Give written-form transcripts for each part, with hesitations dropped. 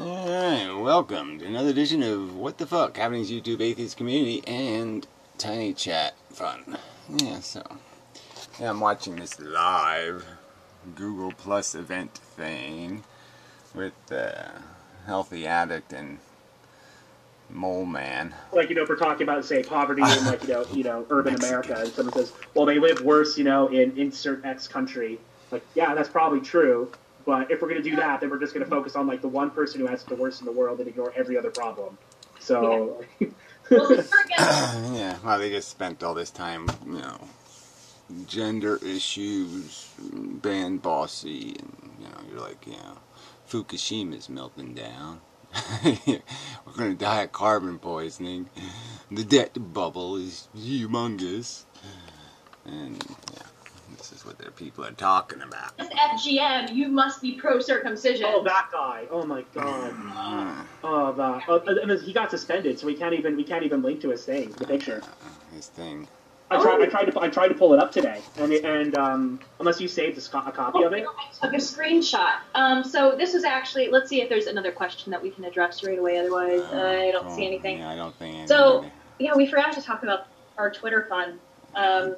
Alright, welcome to another edition of What the Fuck, Happenings YouTube Atheist Community and Tiny Chat Fun. Yeah, I'm watching this live Google Plus event thing with Healthy Addict and Mole Man. Like, if we're talking about, say, poverty in, like, urban America, and someone says, well, they live worse, in insert X country. Like, yeah, that's probably true. But if we're going to do that, then we're just going to focus on, like, the one person who has it the worst in the world and ignore every other problem. So... Yeah, well, they just spent all this time, gender issues, band bossy, and, you're like, Fukushima's melting down. We're going to die of carbon poisoning. The debt bubble is humongous. And, this is what their people are talking about. FGM, you must be pro-circumcision. Oh, that guy! Oh my god! Oh, that! And he got suspended, so we can't even link to his thing, the picture. His thing. I tried to pull it up today, and unless you saved a copy of it. I took a screenshot. So this was actually. Let's see if there's another question that we can address right away. Otherwise, I don't see anything. Yeah, I don't think anything. So yeah, we forgot to talk about our Twitter fun.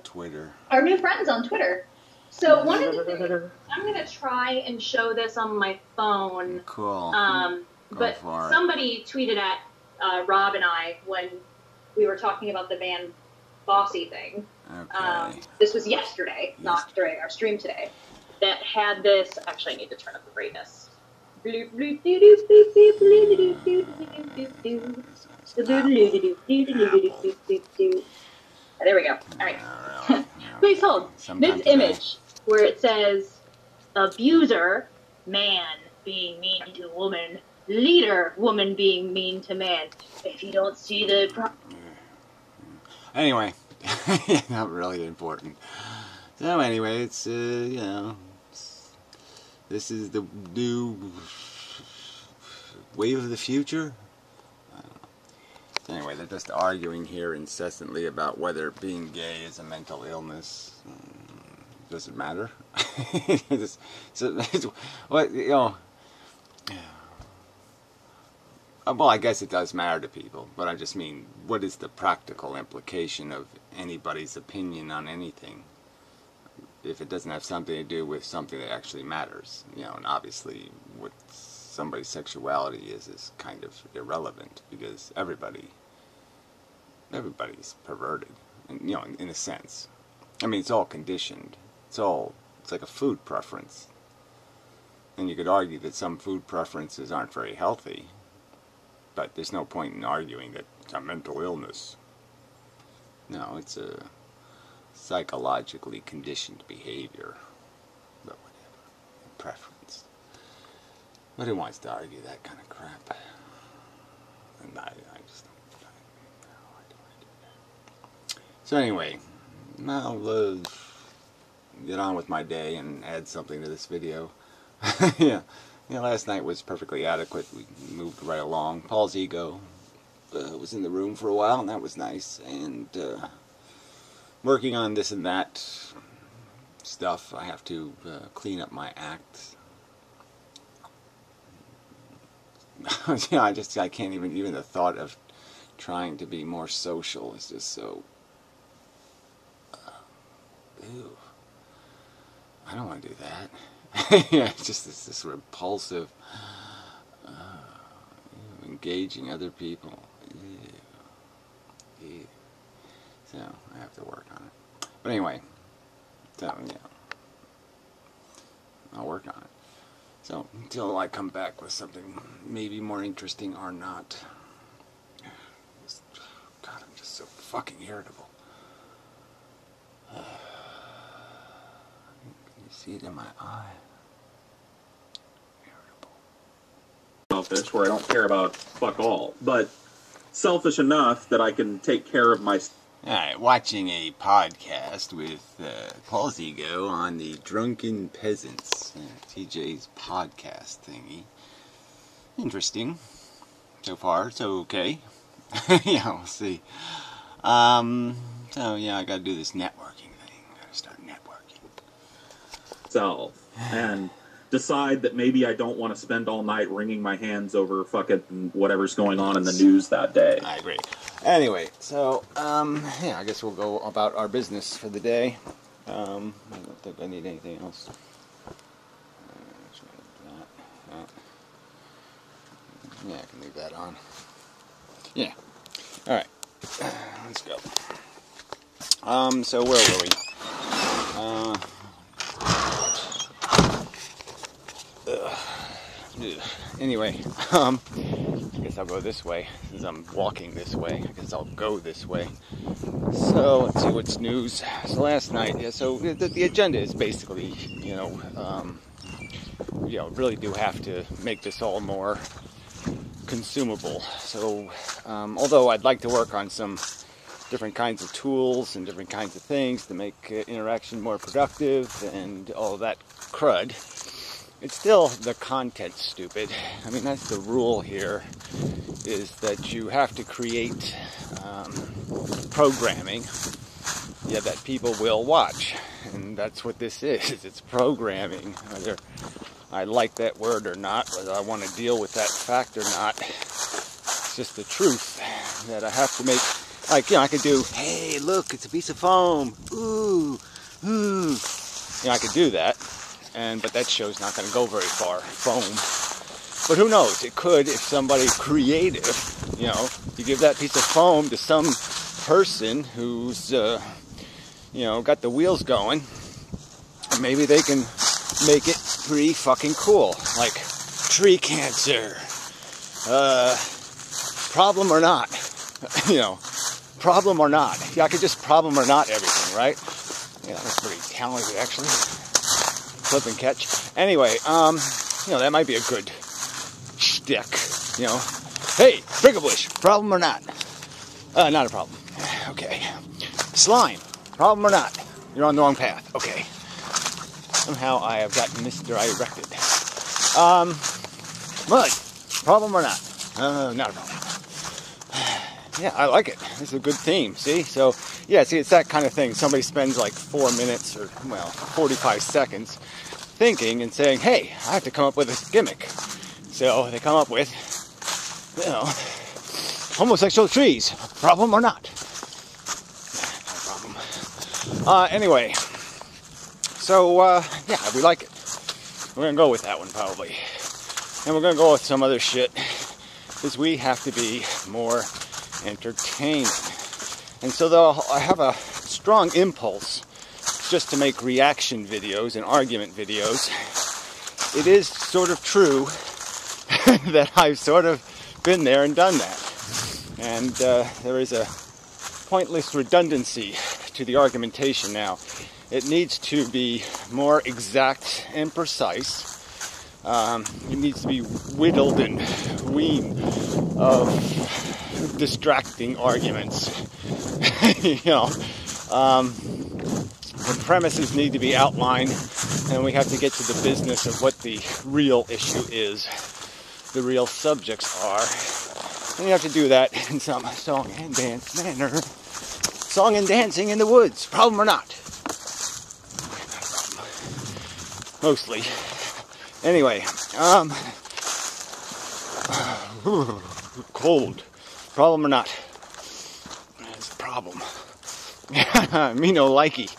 Twitter. Our new friends on Twitter. So one of the things, I'm going to try and show this on my phone. Cool. But somebody tweeted at Rob and I when we were talking about the band Bossy thing. Okay. This was yesterday, not during our stream today. That had this. Actually, I need to turn up the brightness. There we go. All right. Please hold. This image where it says abuser, man being mean to woman, leader, woman being mean to man. If you don't see the... Anyway, not really important. So anyway, it's, this is the new wave of the future. Anyway, they're just arguing here incessantly about whether being gay is a mental illness. Does it matter? Well, I guess it does matter to people, but I just mean, what is the practical implication of anybody's opinion on anything if it doesn't have something to do with something that actually matters? And obviously what somebody's sexuality is kind of irrelevant, because everybody's perverted, in a sense. I mean, it's all conditioned. It's like a food preference. And you could argue that some food preferences aren't very healthy, but there's no point in arguing that it's a mental illness. No, it's a psychologically conditioned behavior. But whatever. Preference. But who wants to argue that kind of crap? And I just don't. I don't want to do that. So anyway, I'll get on with my day and add something to this video. Last night was perfectly adequate. We moved right along. Paul's ego was in the room for a while, and that was nice. And working on this and that stuff, I have to clean up my act. I can't even the thought of trying to be more social is just so ew. I don't want to do that. It's just this repulsive engaging other people. Ew. So I have to work on it. But anyway, so I'll work on it. So, until I come back with something maybe more interesting or not. God, I'm just so fucking irritable. Can you see it in my eye? Irritable. Selfish, where I don't care about fuck all. But selfish enough that I can take care of my... Alright, watching a podcast with Paul's ego on the Drunken Peasants, TJ's podcast thingy. Interesting. So far, so okay. We'll see. So, I gotta do this networking thing. Gotta start networking. Self. And decide that maybe I don't want to spend all night wringing my hands over fucking whatever's going on in the news that day. I agree. Anyway, so, yeah, I guess we'll go about our business for the day. I don't think I need anything else. Yeah, I can leave that on. Yeah. Alright. Let's go. So where were we? Anyway, I guess I'll go this way, since I'm walking this way. I guess I'll go this way. So, let's see what's news. So last night, yeah, so the agenda is basically, you know, really do have to make this all more consumable. So, although I'd like to work on some different kinds of tools and different kinds of things to make interaction more productive and all that crud, it's still the content's stupid. I mean, that's the rule here, is that you have to create programming that people will watch. And that's what this is. It's programming. Whether I like that word or not, whether I want to deal with that fact or not, it's just the truth that I have to make. Like, you know, I could do, hey, look, it's a piece of foam. Ooh, ooh. You know, I could do that. But that show's not going to go very far, foam. But who knows? It could if somebody creative, you know, you give that piece of foam to some person who's, you know, got the wheels going, maybe they can make it pretty fucking cool. Like, tree cancer. Problem or not. You know, problem or not. Yeah, I could just problem or not everything, right? Yeah, that's pretty talented, actually. Flip and catch. Anyway, you know, that might be a good shtick, you know. Hey, Prickle Bush, problem or not? Not a problem. Okay. Slime, problem or not? You're on the wrong path. Okay. Somehow I have gotten misdirected. Mud, problem or not? Not a problem. Yeah, I like it. This is a good theme, see? So, yeah, see, it's that kind of thing. Somebody spends like 4 minutes or, well, 45 seconds thinking and saying, hey, I have to come up with a gimmick. So they come up with, you know, homosexual trees, problem or not? No problem. Anyway, so, yeah, we like it. We're going to go with that one, probably. And we're going to go with some other shit, because we have to be more entertaining. And so though I have a strong impulse just to make reaction videos and argument videos, it is sort of true that I've sort of been there and done that. And there is a pointless redundancy to the argumentation now. It needs to be more exact and precise. It needs to be whittled and weaned of distracting arguments. You know, the premises need to be outlined, and we have to get to the business of what the real issue is, the real subjects are, and you have to do that in some song and dance manner. Song and dancing in the woods, problem or not? Mostly. Anyway, cold. Problem or not? It's a problem. Me no likey.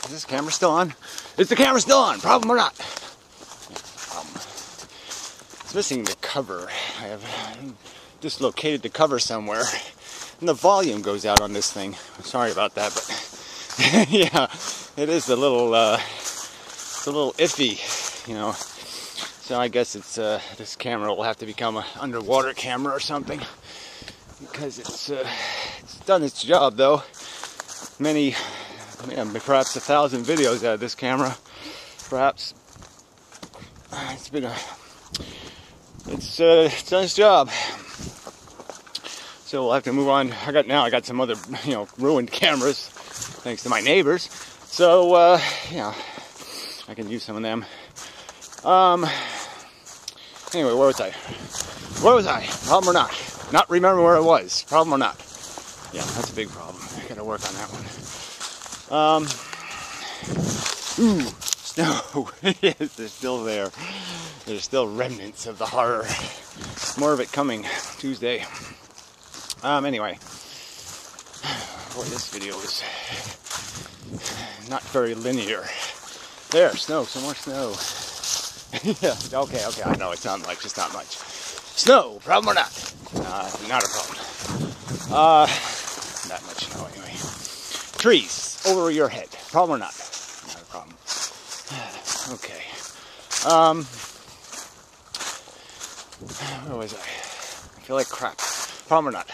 Is this camera still on? Is the camera still on? Problem or not? It's missing the cover. I have dislocated the cover somewhere, and the volume goes out on this thing. I'm sorry about that, but yeah, it is a little iffy, you know. So I guess it's this camera will have to become an underwater camera or something, because it's done its job though. Many, perhaps 1,000 videos out of this camera. Perhaps it's done its job. So we'll have to move on. I got some other ruined cameras thanks to my neighbors. So I can use some of them. Anyway, where was I? Problem or not? Not remember where it was. Problem or not? Yeah, that's a big problem. I gotta work on that one. snow. Yes, they're still there. There's still remnants of the horror. More of it coming Tuesday. Anyway. Boy, this video is not very linear. There, snow, some more snow. Yeah, okay, I know it's not much, Snow, problem or not? Not a problem. Not much snow anyway. Trees over your head, problem or not? Not a problem. Okay. Where was I? I feel like crap. Problem or not?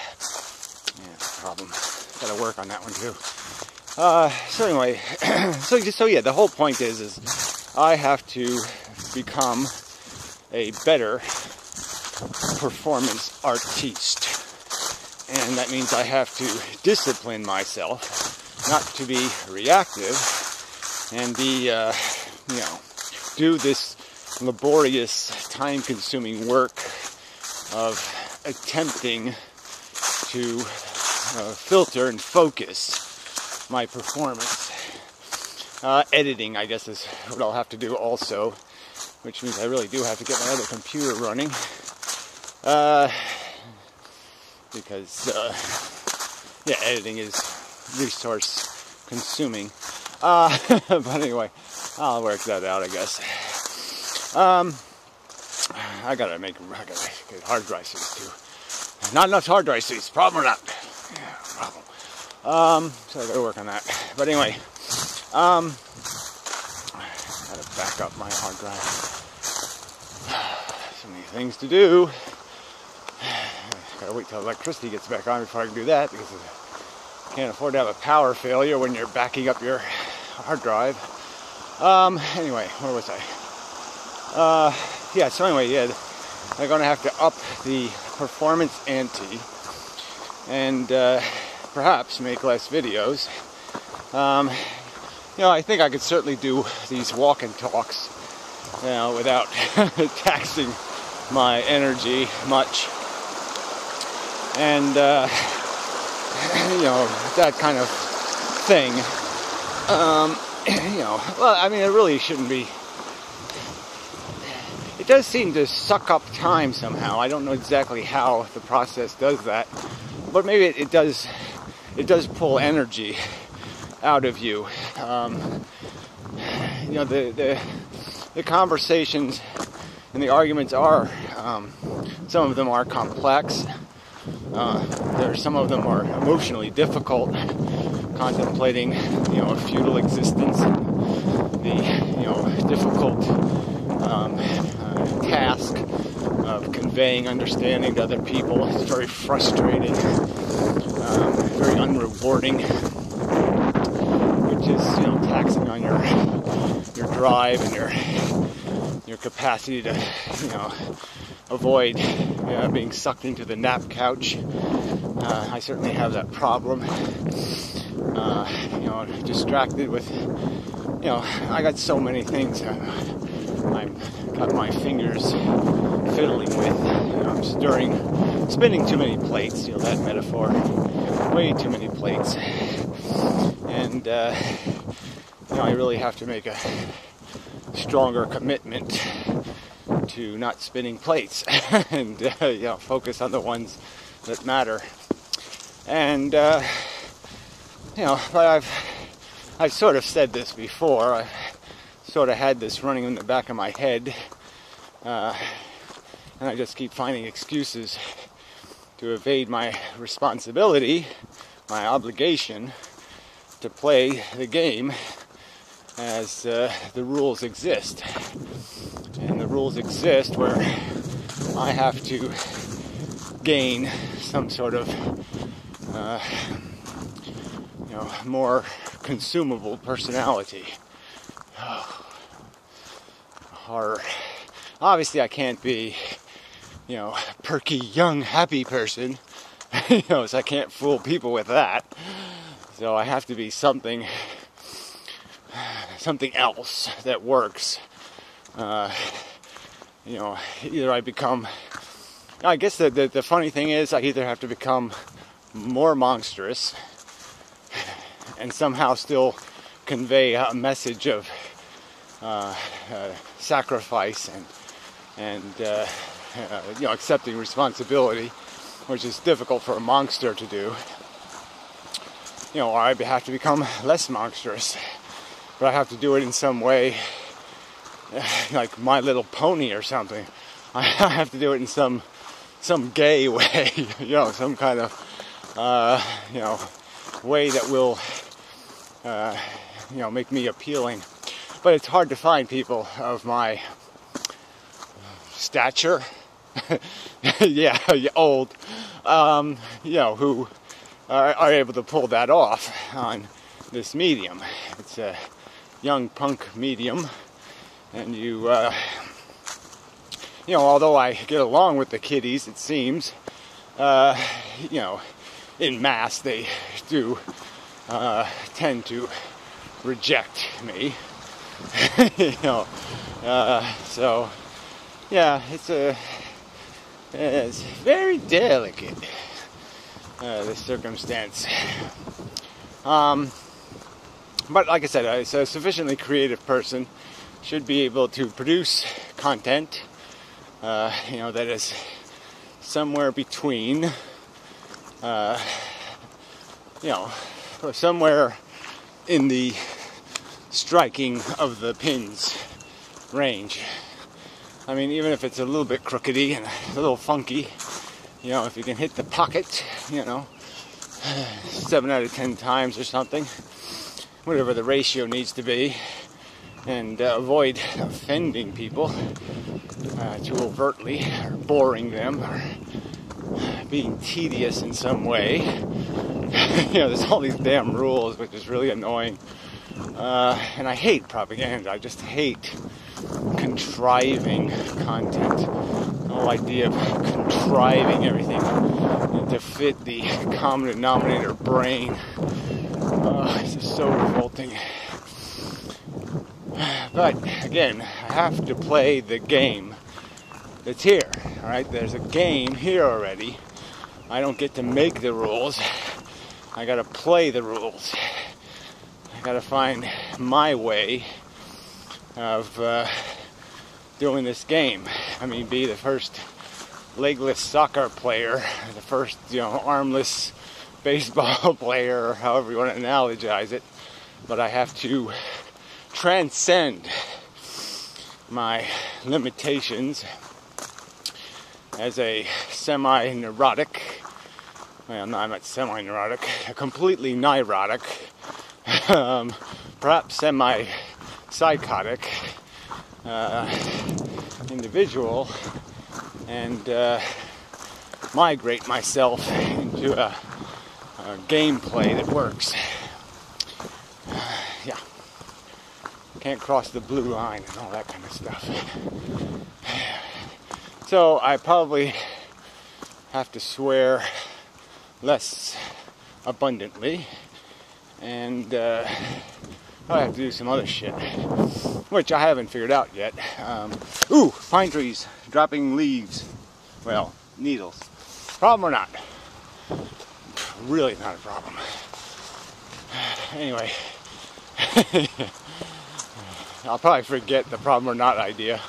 Yeah, problem. Gotta work on that one too. So anyway, so yeah, the whole point is I have to become a better performance artiste, and that means I have to discipline myself not to be reactive and be, do this laborious, time-consuming work of attempting to filter and focus my performance. Editing, I guess, is what I'll have to do also, which means I really do have to get my other computer running, because editing is resource consuming. But anyway, I'll work that out, I guess. I gotta get hard drive seats too. Not enough hard drive seats, problem or not? Yeah, problem. So I gotta work on that. But anyway, gotta back up my hard drive. So many things to do. Gotta wait till electricity gets back on before I can do that, because I can't afford to have a power failure when you're backing up your hard drive. Anyway, where was I? They're gonna have to up the performance ante and perhaps make less videos. I think I could certainly do these walk and talks, without taxing my energy much. And, that kind of thing. It really shouldn't be. It does seem to suck up time somehow. I don't know exactly how the process does that, but maybe it does pull energy out of you. The conversations and the arguments are, some of them are complex. Some of them are emotionally difficult, contemplating, a feudal existence, the, difficult task of conveying understanding to other people. It's very frustrating, very unrewarding, which is, taxing on your drive and your capacity to, avoid being sucked into the nap couch. I certainly have that problem. Distracted with, I got so many things I've got my fingers fiddling with. I'm spinning too many plates, that metaphor. Way too many plates. And, I really have to make a stronger commitment to not spinning plates and focus on the ones that matter. And but I've sort of said this before. I've sort of had this running in the back of my head, and I just keep finding excuses to evade my responsibility, my obligation to play the game as the rules exist. And the rules exist where I have to gain some sort of, more consumable personality. Horror. Obviously, I can't be, perky, young, happy person. So I can't fool people with that. So I have to be something else that works. Either I become, I guess the funny thing is I either have to become more monstrous and somehow still convey a message of sacrifice and accepting responsibility, which is difficult for a monster to do. Or I have to become less monstrous, but I have to do it in some way, like My Little Pony or something. I have to do it in some gay way, some kind of way that will make me appealing. But it's hard to find people of my stature, old, who are able to pull that off on this medium. It's a young punk medium, and although I get along with the kiddies, it seems, in mass they do tend to reject me. So yeah, it's very delicate, this circumstance. But like I said, a sufficiently creative person should be able to produce content, that is somewhere between, somewhere in the striking of the pins range. I mean, even if it's a little bit crookedy and a little funky, if you can hit the pocket, 7 out of 10 times or something, whatever the ratio needs to be, and avoid offending people too overtly, or boring them, or being tedious in some way. There's all these damn rules, which is really annoying. And I hate propaganda. I just hate contriving content. The whole idea of contriving everything to fit the common denominator brain. It's just so revolting. But again, I have to play the game that's here. Alright, there's a game here already. I don't get to make the rules. I gotta play the rules. I gotta find my way of doing this game. I mean, be the first legless soccer player, the first, armless baseball player, or however you want to analogize it. But I have to transcend my limitations as a semi-neurotic, well, no, I'm not semi-neurotic, a completely neurotic, perhaps semi-psychotic individual, and migrate myself into a gameplay that works. Yeah. Can't cross the blue line and all that kind of stuff. So I probably have to swear less abundantly, and I have to do some other shit, which I haven't figured out yet. Pine trees dropping leaves. Well, needles. Problem or not? Really not a problem. Anyway, I'll probably forget the problem or not idea.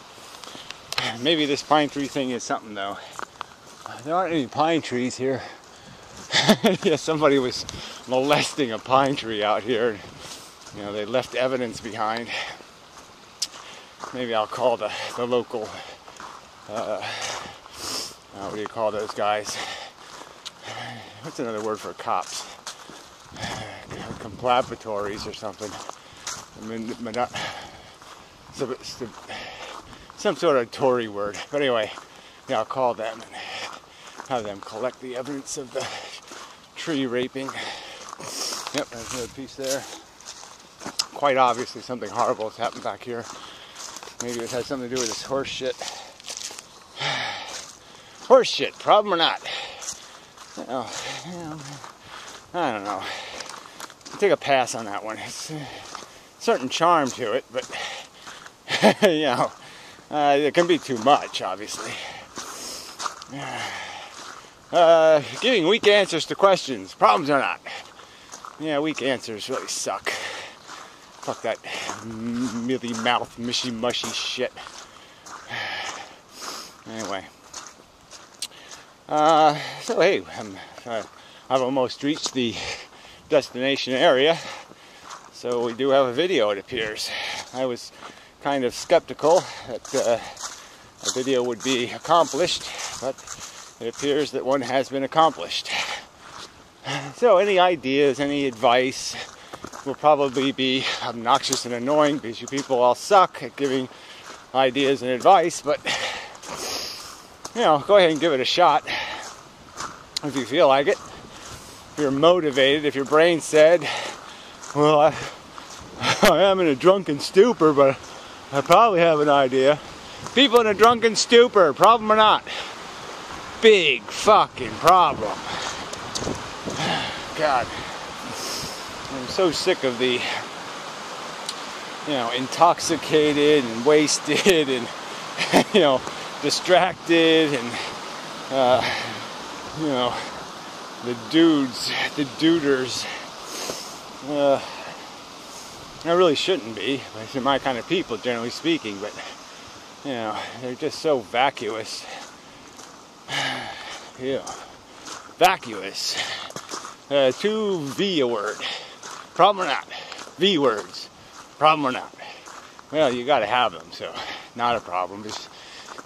Maybe this pine tree thing is something, though. There aren't any pine trees here. Yeah, somebody was molesting a pine tree out here. They left evidence behind. Maybe I'll call the local, what do you call those guys? What's another word for cops? Complabatories or something. I mean, some sort of Tory word. But anyway, I'll call them and have them collect the evidence of the tree raping. Yep, there's another piece there. Quite obviously something horrible has happened back here. Maybe it has something to do with this horse shit. Horse shit, problem or not? I don't know. I'll take a pass on that one. It's a certain charm to it, but it can be too much, obviously. Giving weak answers to questions, problems or not? Yeah, weak answers really suck. Fuck that mealy mouth, mushy mushy shit. Anyway. So hey, I've almost reached the destination area. So we do have a video, it appears. I was kind of skeptical that a video would be accomplished, but it appears that one has been accomplished. So any ideas, any advice will probably be obnoxious and annoying because you people all suck at giving ideas and advice, but you know, go ahead and give it a shot if you feel like it. If you're motivated, if your brain said, well, I am in a drunken stupor, but I probably have an idea. People in a drunken stupor, problem or not? Big fucking problem. God, I'm so sick of the, you know, intoxicated and wasted and, you know, distracted and, you know, the duders. I really shouldn't be. They're my kind of people, generally speaking, but, you know, they're just so vacuous. Yeah, vacuous. 2V a word. Problem or not? V words. Problem or not? Well, you gotta have them, so not a problem. Just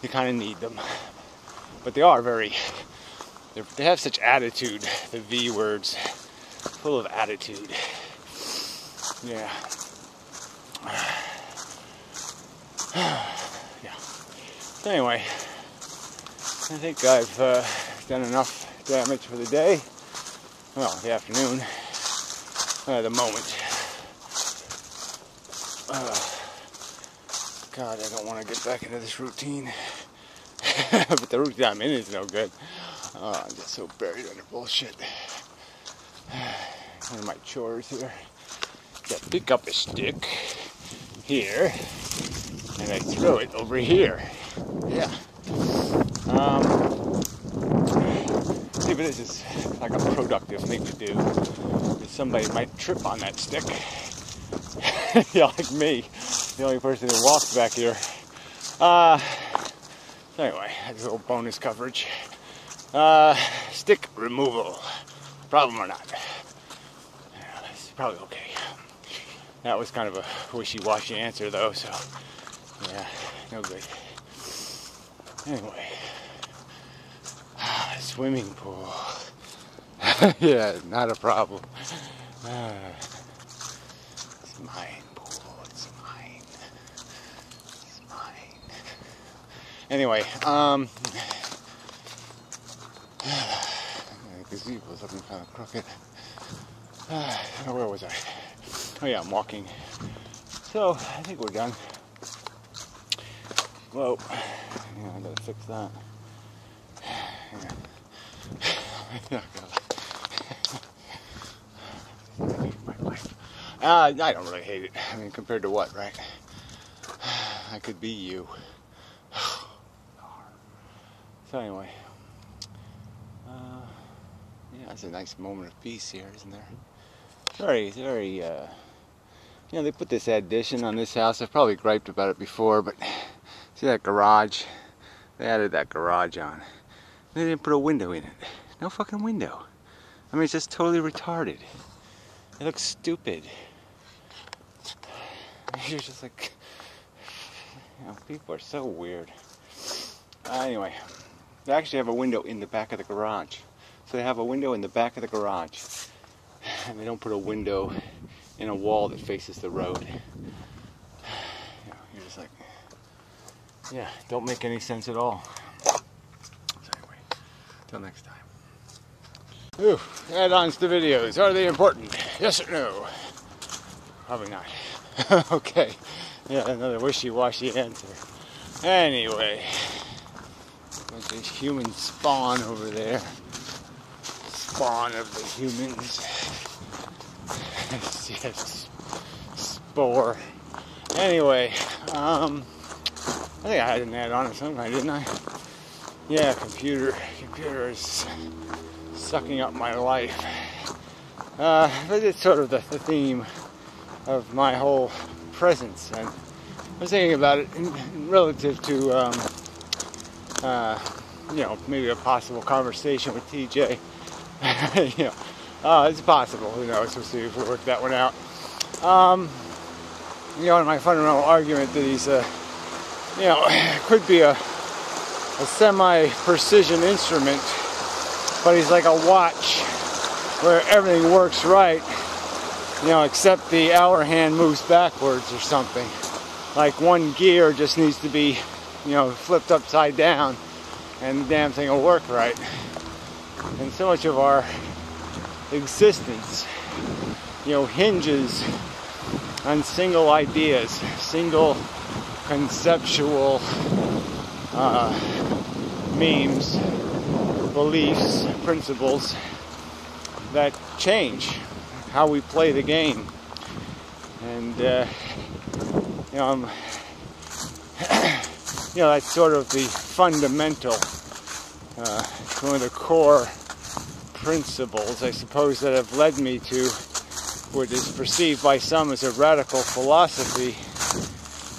you kind of need them. But they are they have such attitude. The V words, full of attitude. Yeah. Yeah. So anyway, I think I've done enough damage for the day. Well, the afternoon, the moment. God, I don't want to get back into this routine. But the routine I'm in is no good. I'm just so buried under bullshit. One of my chores here. Got to pick up a stick here, and I throw it over here. Yeah. See, but this is like a productive thing to do. Because somebody might trip on that stick. Yeah, like me, the only person who walks back here. So anyway, that's a little bonus coverage. Stick removal. Problem or not? Yeah, that's probably okay. That was kind of a wishy-washy answer, though, so yeah, no good. Anyway, swimming pool. Yeah, not a problem. It's mine, pool. It's mine. It's mine. Anyway, the gazebo was looking kind of crooked. Where was I? Oh yeah, I'm walking. So, I think we're done. Whoa. Yeah, I gotta fix that. Yeah. My life. I don't really hate it. I mean, compared to what, right? I could be you. So anyway. Yeah, it's a nice moment of peace here, isn't there? Very, you know, they put this addition on this house. I've probably griped about it before, but see that garage? They added that garage on. They didn't put a window in it. No fucking window. I mean, it's just totally retarded. It looks stupid. You're just like, you know, people are so weird. Anyway, they actually have a window in the back of the garage. So they have a window in the back of the garage. And they don't put a window in a wall that faces the road. You know, you're just like, yeah, don't make any sense at all. So anyway, till next time. Ooh, add-ons to videos. Are they important? Yes or no? Probably not. Okay. Yeah, another wishy-washy answer. Anyway, bunch of human spawn over there. Spawn of the humans. Yes, spore. Anyway, I think I had an add-on or something, didn't I? Yeah, computer is sucking up my life. But it's sort of the theme of my whole presence. And I was thinking about it in relative to, you know, maybe a possible conversation with TJ. You know, it's possible. Who knows? We'll see if we work that one out. You know, in my fundamental argument that he's you know, could be a semi-precision instrument, but he's like a watch where everything works right, you know, except the hour hand moves backwards or something. Like one gear just needs to be, you know, flipped upside down and the damn thing will work right. And so much of our existence, you know, hinges on single ideas, single conceptual memes, beliefs, principles that change how we play the game. And you know, you know, that's sort of the fundamental, one of the core principles, I suppose, that have led me to what is perceived by some as a radical philosophy,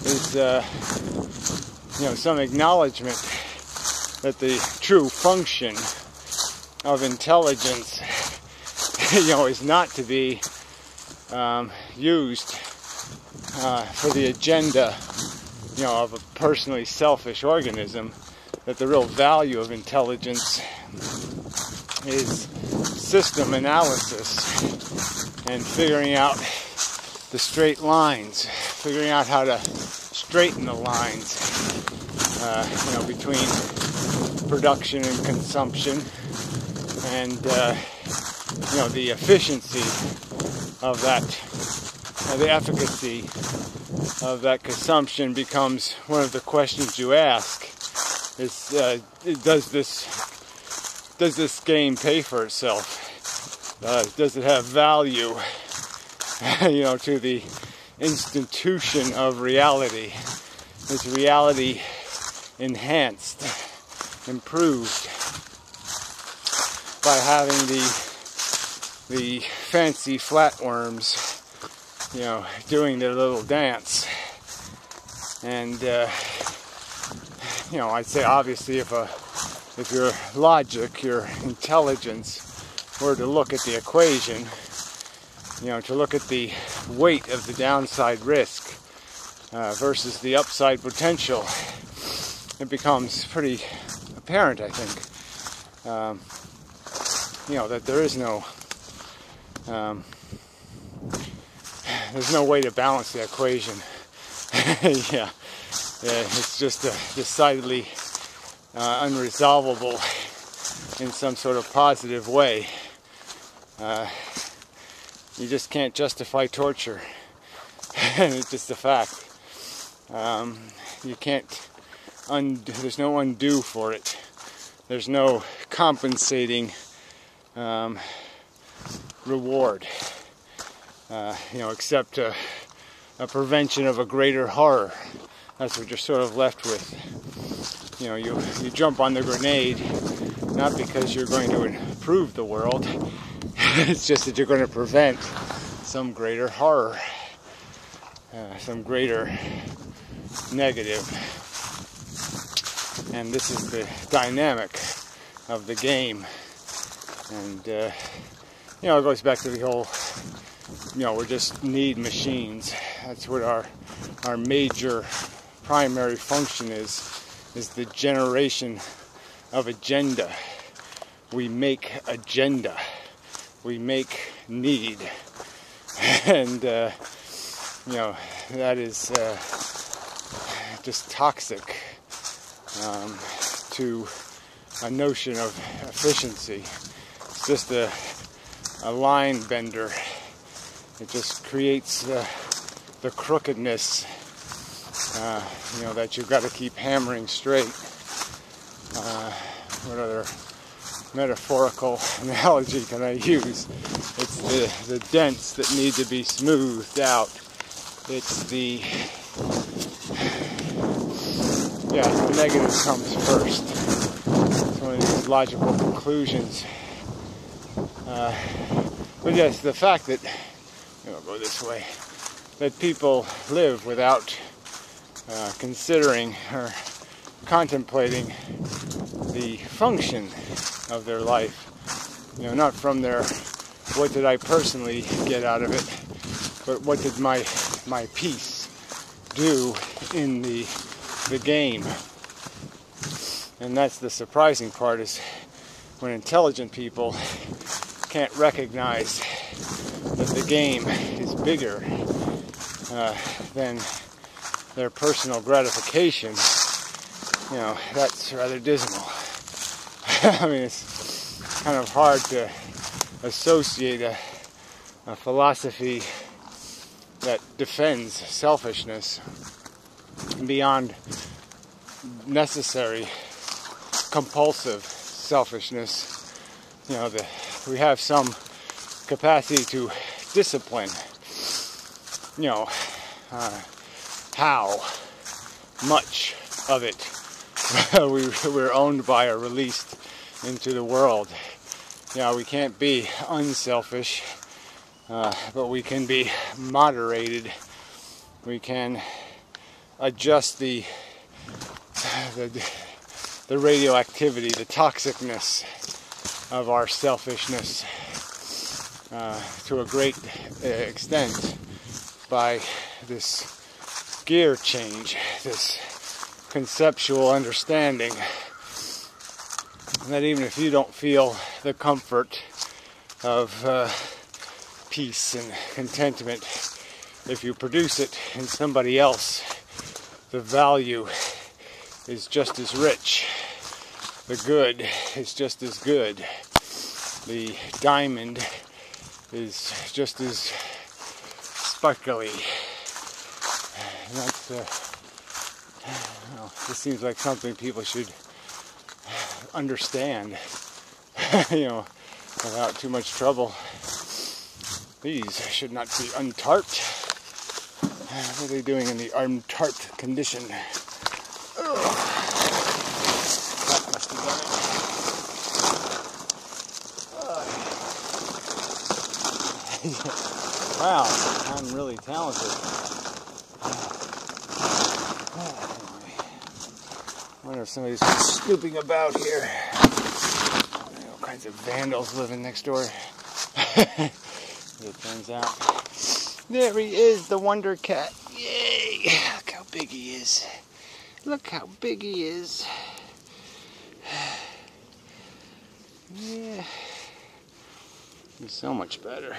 is you know, some acknowledgement that the true function of intelligence, you know, is not to be used for the agenda, you know, of a personally selfish organism. That the real value of intelligence is system analysis and figuring out the straight lines, figuring out how to straighten the lines, you know, between production and consumption, and you know, the efficiency of that, the efficacy of that consumption becomes one of the questions you ask. Is does this game pay for itself? Does it have value, you know, to the institution of reality? Is reality enhanced, improved by having the fancy flatworms, you know, doing their little dance? And you know, I'd say obviously if your logic, your intelligence were to look at the equation, you know, to look at the weight of the downside risk versus the upside potential, it becomes pretty apparent, I think, you know, that there is there's no way to balance the equation. Yeah. It's just decidedly unresolvable in some sort of positive way. You just can't justify torture. And it's just a fact. You can't there's no undo for it. There's no compensating reward, you know, except a prevention of a greater horror. That's what you're sort of left with. You know, you jump on the grenade not because you're going to improve the world. It's just that you're going to prevent some greater horror, some greater negative. And this is the dynamic of the game. And you know, it goes back to the whole, you know, we just need machines. That's what our major primary function is the generation of agenda. We make agenda. We make need. And you know, that is just toxic to a notion of efficiency. It's just a line bender. It just creates the crookedness, you know, that you've got to keep hammering straight. What other metaphorical analogy can I use? It's the dents that need to be smoothed out. It's the negative comes first. It's one of these logical conclusions. But yes, the fact that, I'll go this way. that people live without considering or contemplating the function of their life. You know, not from their, what did I personally get out of it, but what did my piece do in the game. And that's the surprising part, is when intelligent people can't recognize that the game is bigger than their personal gratification. You know, that's rather dismal. I mean, it's kind of hard to associate a philosophy that defends selfishness beyond necessary compulsive selfishness. You know, we have some capacity to discipline. You know, how much of it we're owned by or released into the world. You know, we can't be unselfish, but we can be moderated. We can adjust the radioactivity, the toxicness of our selfishness to a great extent by this gear change, this conceptual understanding that even if you don't feel the comfort of peace and contentment, if you produce it in somebody else, the value is just as rich. The good is just as good. The diamond is just as sparkly. And that's, well, this seems like something people should understand, you know, without too much trouble. These should not be untarped. What are they doing in the untarped condition? Ugh. That must have done it. Wow, I'm really talented. I wonder if somebody's snooping about here. All kinds of vandals living next door. As it turns out. There he is, the Wonder Cat. Yay! Look how big he is. Look how big he is. Yeah. He's so much better.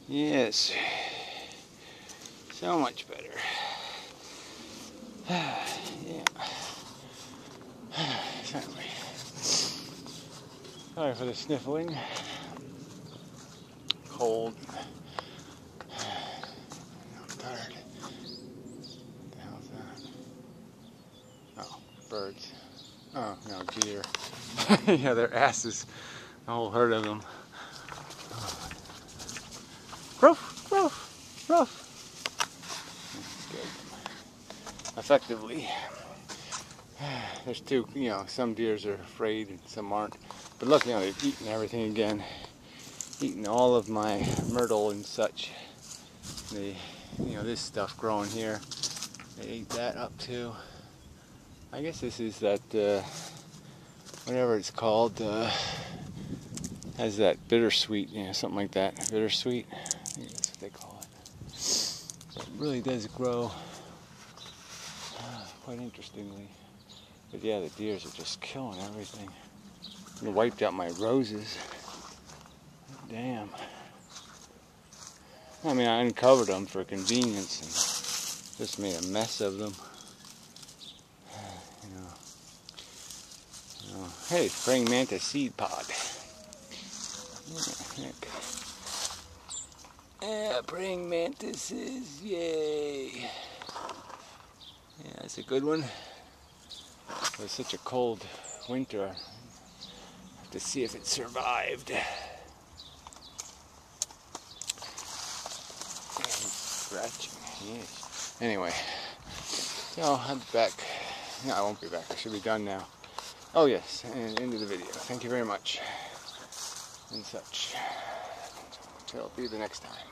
Yes. So much better. Yeah. Certainly. Sorry for the sniffling. Cold. I'm tired. What the hell is that? Oh, birds. Oh, no, deer. Yeah, their asses. A whole herd of them. Ruff, ruff, ruff. Good. Effectively. There's two, you know, some deers are afraid and some aren't. But look, you know, they've eaten everything again. Eaten all of my myrtle and such. They, you know, this stuff growing here. They ate that up too. I guess this is that, whatever it's called, has that bittersweet, you know, something like that. Bittersweet, I think that's what they call it. It really does grow quite interestingly. But yeah, the deers are just killing everything. They wiped out my roses. Damn. I mean, I uncovered them for convenience and just made a mess of them. You know. Hey, praying mantis seed pod. Yeah, heck. Yeah, praying mantises, yay. Yeah, that's a good one. It was such a cold winter. I have to see if it survived. Scratching, yes. Anyway, so I'll be back. No, I won't be back. I should be done now. Oh yes, and end of the video. Thank you very much. And such. Until the next time.